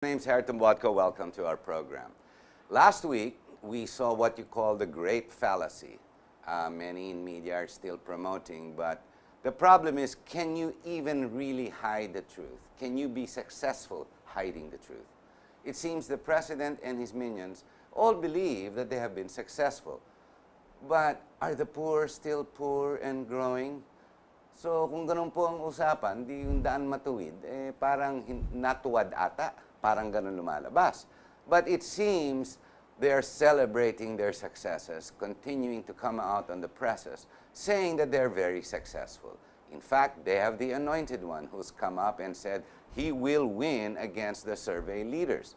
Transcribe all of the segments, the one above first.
My name's Harriton Wadko. Welcome to our program. Last week, we saw what you call the great fallacy. Many in media are still promoting, but the problem is, can you even really hide the truth? Can you be successful hiding the truth? It seems the president and his minions all believe that they have been successful. But are the poor still poor and growing? So kung ganun po ang usapan, di yung daan matuwid, parang natuwad ata, parang ganun lumalabas. But it seems they're celebrating their successes, continuing to come out on the presses, saying that they're very successful. In fact, they have the anointed one who's come up and said he will win against the survey leaders.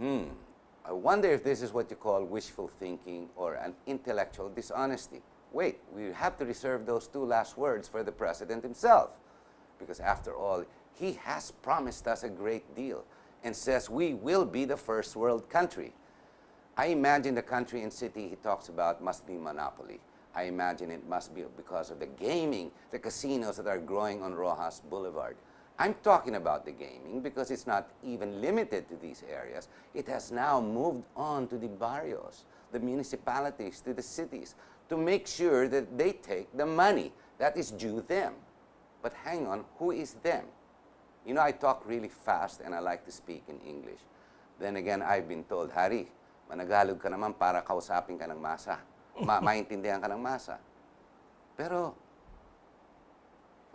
I wonder if this is what you call wishful thinking or an intellectual dishonesty. Wait, we have to reserve those two last words for the president himself. Because after all, he has promised us a great deal and says we will be the first world country. I imagine the country and city he talks about must be monopoly. I imagine it must be because of the gaming, the casinos that are growing on Rojas Boulevard. I'm talking about the gaming because it's not even limited to these areas. It has now moved on to the barrios, the municipalities, to the cities, to make sure that they take the money that is due them. But hang on, who is them? You know, I talk really fast and I like to speak in English. Then again, I've been told, Hari, managalog ka naman para kausapin ka ng masa. Maintindihan ka ng masa. Pero,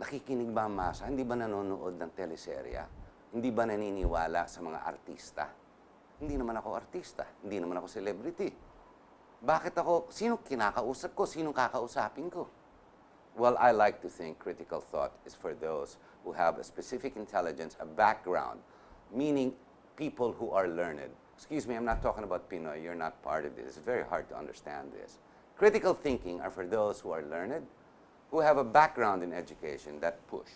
nakikinig ba ang masa? Hindi ba nanonood ng teleserya? Hindi ba naniniwala sa mga artista? Hindi naman ako artista. Hindi naman ako celebrity. Bakit ako, sino kinakausap ko? Sino kakausapin ko? Well, I like to think critical thought is for those who have a specific intelligence, a background, meaning people who are learned. Excuse me, I'm not talking about Pinoy. You're not part of this. It's very hard to understand this. Critical thinking are for those who are learned, who have a background in education that push.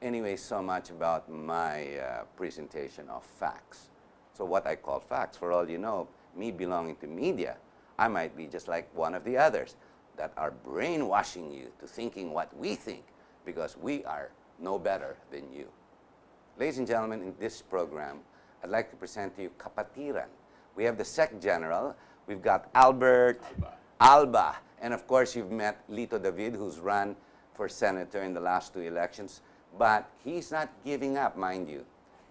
Anyway, so much about my presentation of facts. So what I call facts, for all you know, me belonging to media, I might be just like one of the others that are brainwashing you to thinking what we think because we are no better than you. Ladies and gentlemen, in this program, I'd like to present to you Kapatiran. We have the Sec General. We've got Alba. And of course, you've met Lito David, who's run for senator in the last two elections. But he's not giving up, mind you.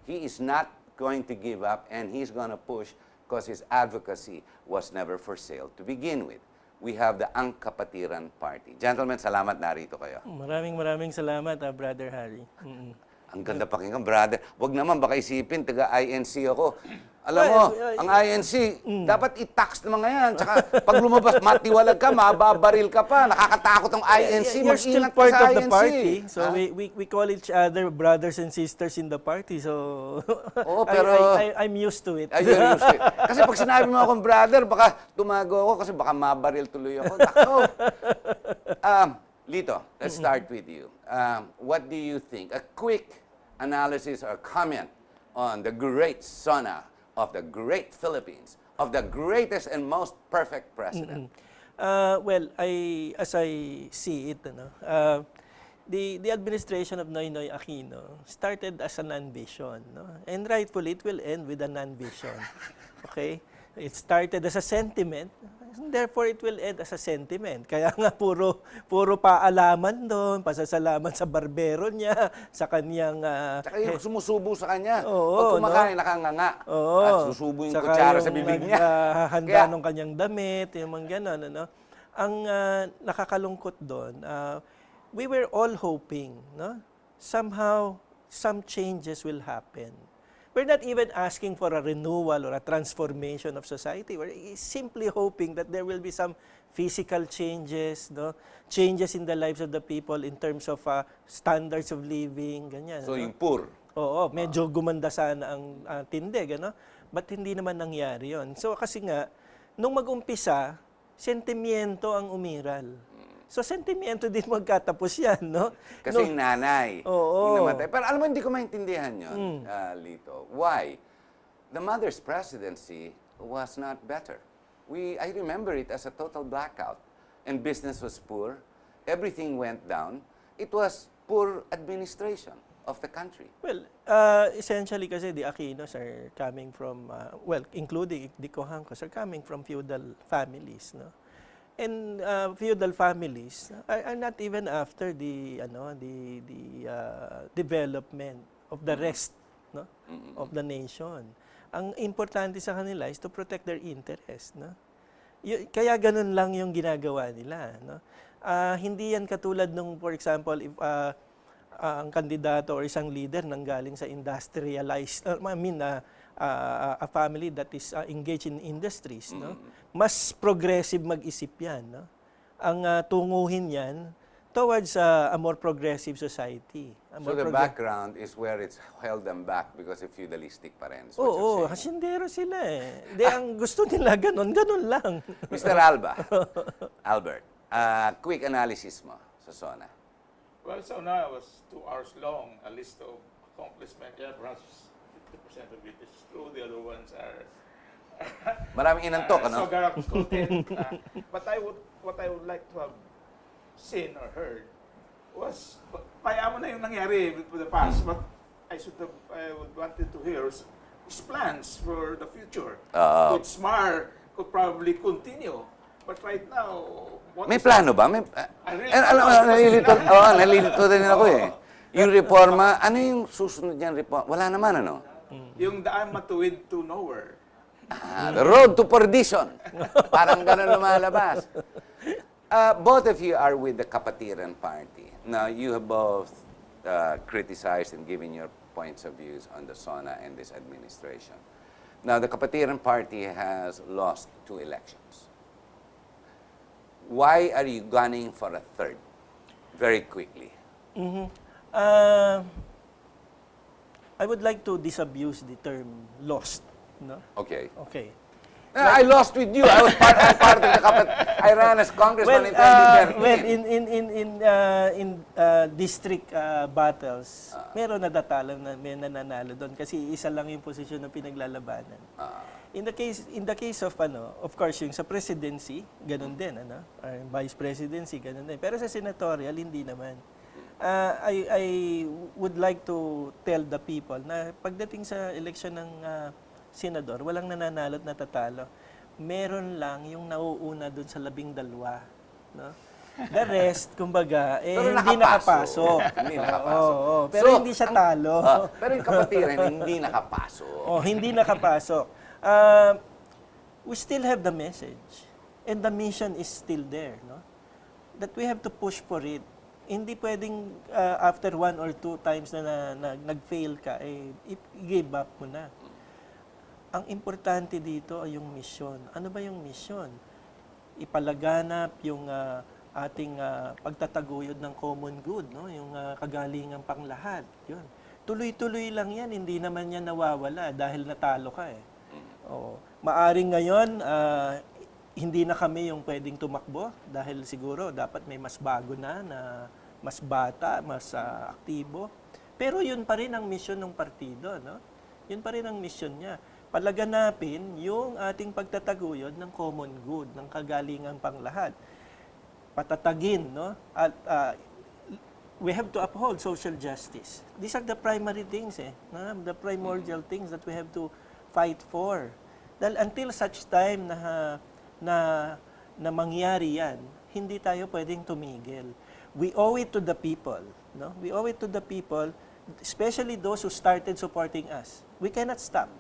He is not going to give up, and he's going to push because his advocacy was never for sale to begin with. We have the Kapatiran Party. Gentlemen, salamat narito kayo. Maraming salamat, Brother Harry. Ang ganda pakinggan, brother. Wag naman, baka isipin, taga-INC ako. Alam mo, ang INC, dapat i-tax ng mga yan. Tsaka pag lumabas, matiwalag ka, mababaril ka pa. Nakakatakot ang INC. You're still Mag-ingat ka part sa of the INC. party. So we call each other brothers and sisters in the party. So Oo, pero I'm used to it. You're used to it. Kasi pag sinabi mo akong brother, baka tumago ako kasi baka mabaril tuloy ako. Nako. Lito, let's start with you. What do you think? A quick analysis or comment on the great sona of the great Philippines, of the greatest and most perfect president. Well, as I see it, the administration of Noynoy Aquino started as an ambition, and rightfully it will end with an ambition. Okay? It started as a sentiment, and therefore it will end as a sentiment. Kaya nga puro paalaman doon, pasasalamat sa barbero niya, sa kanyang Tsaka yung sumusubo sa kanya. Oo, pag kumakain, nakanganga. At susubo yung kutsara sa bibig niya. Handa ng kanyang damit, yung mga gano'n. Ang nakakalungkot doon, we were all hoping, somehow some changes will happen. We're not even asking for a renewal or a transformation of society. We're simply hoping that there will be some physical changes, changes in the lives of the people in terms of standards of living, ganyan. So yung poor. Oo, medyo gumanda sana ang tindig, But hindi naman nangyari yon. So kasi nga, nung mag-umpisa, sentimiento ang umiral. So, sentimiento din magkatapos yan, Kasi yung nanay, yung namatay. Pero alam mo, hindi ko maintindihan yun, Lito. Why? The mother's presidency was not better. I remember it as a total blackout. And business was poor. Everything went down. It was poor administration. of the country? Well, essentially kasi the Aquinos are coming from, well, including the Cojancos are coming from feudal families, no? And feudal families are not even after the development of the rest, no, of the nation. Ang importante sa kanila is to protect their interest, no? Kaya ganun lang yung ginagawa nila, no? Hindi yan katulad nung, for example, if ang kandidato or isang leader nanggaling sa industrialized, a family that is engaged in industries, no? Mas progressive mag-isip yan, no? Ang tunguhin yan towards a more progressive society. So the background is where it's held them back because of feudalistic pa rin. is what you're Oo, saying. hasindero sila eh. Di, ang gusto nila ganun lang. Mr. Alba, Albert, quick analysis mo sa SONA. Well, so now it was 2 hours long, a list of accomplishments. Yeah, perhaps 50% of it is true. The other ones are Maraming inantok, ano? so content. But what I would like to have seen or heard was, kaya mo na yung nangyari with the past, but I would wanted to hear his plans for the future. Which SMAR could probably continue. But right now, May plano ba? Nalilito din ako eh. Yung reforma, ano yung susunod niyang reforma? Wala naman, ano? Yung daan matuwid to nowhere. The road to perdition. Parang gano'n lumalabas. Both of you are with the Kapatiran Party. Now, you have both criticized and given your points of views on the SONA and this administration. Now, the Kapatiran Party has lost 2 elections. Why are you gunning for a third? Very quickly. I would like to disabuse the term lost, no? Okay. Okay. I lost with you. I was part of the I ran as congressman in 2013. Well, in district battles, meron natatalo na may nananalo doon kasi isa lang yung posisyon na pinaglalabanan. In the case of of course yung sa presidency, ganun din or vice presidency, ganun din. Pero sa senatorial hindi naman. I would like to tell the people na pagdating sa eleksyon ng senador, walang nananalo at natatalo. Meron lang yung nauuna doon sa 12, no? The rest, kumbaga, hindi nakapasok. Hindi nakapasok. Pero hindi siya talo. Pero yung Kapatiran, hindi nakapasok. Hindi nakapasok. We still have the message. And the mission is still there, no? That we have to push for it. Hindi pwedeng after 1 or 2 times na nag-fail ka, i-give up mo na. Ang importante dito ay yung mission. Ano ba yung mission? Ipalaganap yung ating pagtataguyod ng common good, no? Yung kagalingan pang lahat. Yun. Tuloy-tuloy lang yan, hindi naman yan nawawala dahil natalo ka eh. Maaring ngayon, hindi na kami yung pwedeng tumakbo dahil siguro dapat may mas bago na mas bata, mas aktibo. Pero yun pa rin ang mission ng partido, no? Yun pa rin ang mission niya. Palaganapin yung ating pagtataguyod ng common good, ng kagalingan pang lahat. Patatagin, no? At we have to uphold social justice. These are the primary things, no? The primordial things that we have to fight for. Dahil until such time na mangyari yan, hindi tayo pwedeng tumigil. We owe it to the people, no? We owe it to the people, especially those who started supporting us. We cannot stop.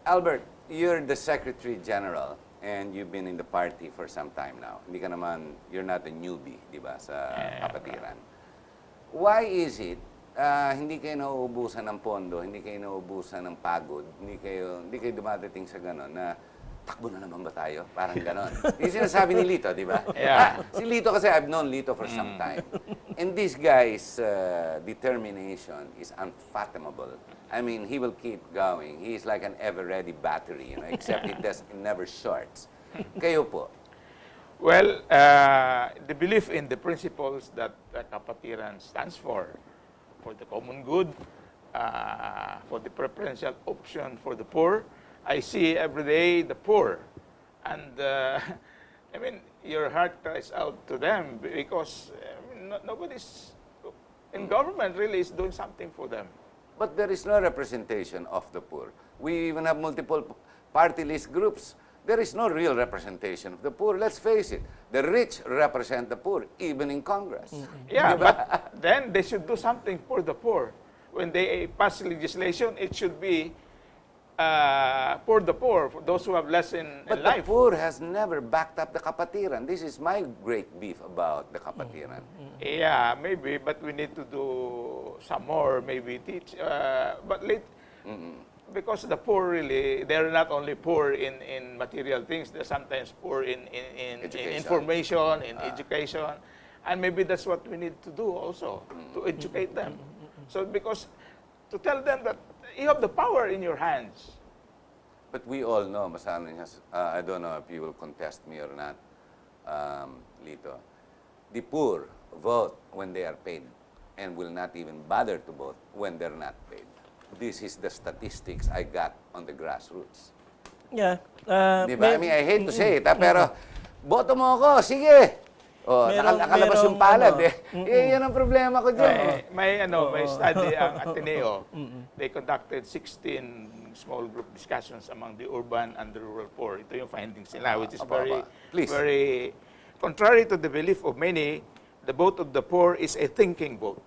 Albert, you're the Secretary General and you've been in the party for some time now. Hindi ka naman, you're not a newbie, di ba, sa Kapatiran. Why is it hindi kayo nauubusan ng pondo, hindi kayo nauubusan ng pagod, hindi kayo dumadating sa gano'n na takbo na naman ba tayo? Parang gano'n. Yung sinasabi ni Lito, di ba? Yeah. Si Lito kasi, I've known Lito for some time. And this guy's determination is unfathomable. I mean, he will keep going. He is like an ever-ready battery, except it never shorts. Kayo po. Well, the belief in the principles that Kapatiran stands for the common good, for the preferential option for the poor. I see every day the poor. And, I mean, your heart cries out to them because nobody's And government really is doing something for them. But there is no representation of the poor. We even have multiple party list groups. There is no real representation of the poor. Let's face it. The rich represent the poor, even in Congress. Yeah, but then they should do something for the poor. When they pass legislation, it should be for the poor, for those who have less in But life. the poor has never backed up the Kapatiran. This is my great beef about the Kapatiran. Yeah, maybe, but we need to do some more, maybe teach. But late, because the poor really, they're not only poor in material things, they're sometimes poor in Education. information, in education. And maybe that's what we need to do also, to educate them. So because to tell them that you have the power in your hands. But we all know, I don't know if you will contest me or not, Lito. The poor vote when they are paid and will not even bother to vote when they're not paid. This is the statistics I got on the grassroots. Yeah. Di ba? I mean, I hate to say it, pero boto mo ako, sige. Oh, nakalabas yung palad eh. Yan ang problema ko dyan. May study ang Ateneo. They conducted 16 small group discussions among the urban and the rural poor. Ito yung findings nila, which is very contrary to the belief of many. The vote of the poor is a thinking vote.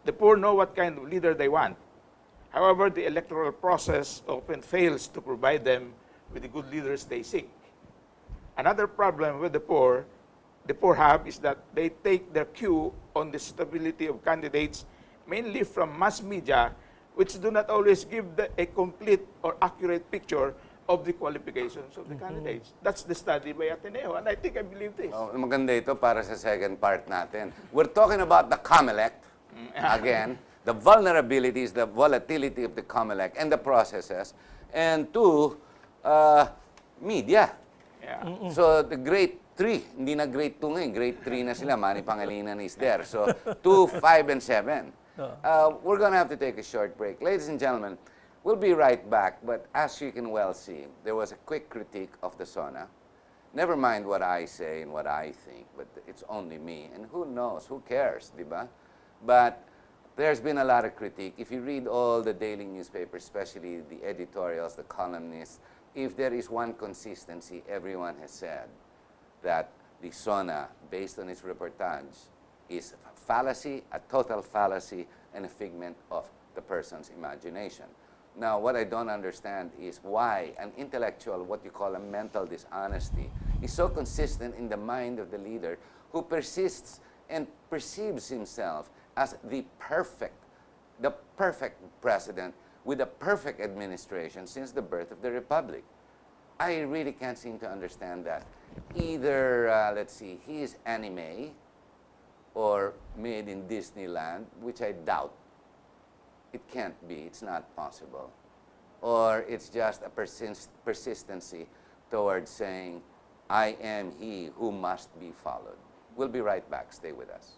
The poor know what kind of leader they want. However, the electoral process often fails to provide them with the good leaders they seek. Another problem with the poor have is that they take their cue on the stability of candidates mainly from mass media, which do not always give a complete or accurate picture of the qualifications of the candidates. That's the study by Ateneo, and I believe this. Oh, maganda ito para sa second part natin. We're talking about the COMELEC, again, the vulnerabilities, the volatility of the COMELEC and the processes, and two, media. Yeah. So the grade 3, hindi na grade 2 ngayon, grade 3 na sila, Manny Pangilinan is there. So 2, 5, and 7. We're going to have to take a short break. Ladies and gentlemen, we'll be right back, but as you can well see, there was a quick critique of the SONA. Never mind what I say and what I think, but it's only me. And who knows, who cares, di ba? But there's been a lot of critique. If you read all the daily newspapers, especially the editorials, the columnists, if there is one consistency, everyone has said that the SONA, based on its reportage, is a fallacy, a total fallacy, and a figment of the person's imagination. Now, what I don't understand is why an intellectual, what you call a mental dishonesty, is so consistent in the mind of the leader who persists and perceives himself as the perfect president with a perfect administration since the birth of the Republic. I really can't seem to understand that. Either, let's see, he is anime or made in Disneyland, which I doubt. It can't be. It's not possible. Or it's just a persistency towards saying, I am he who must be followed. We'll be right back. Stay with us.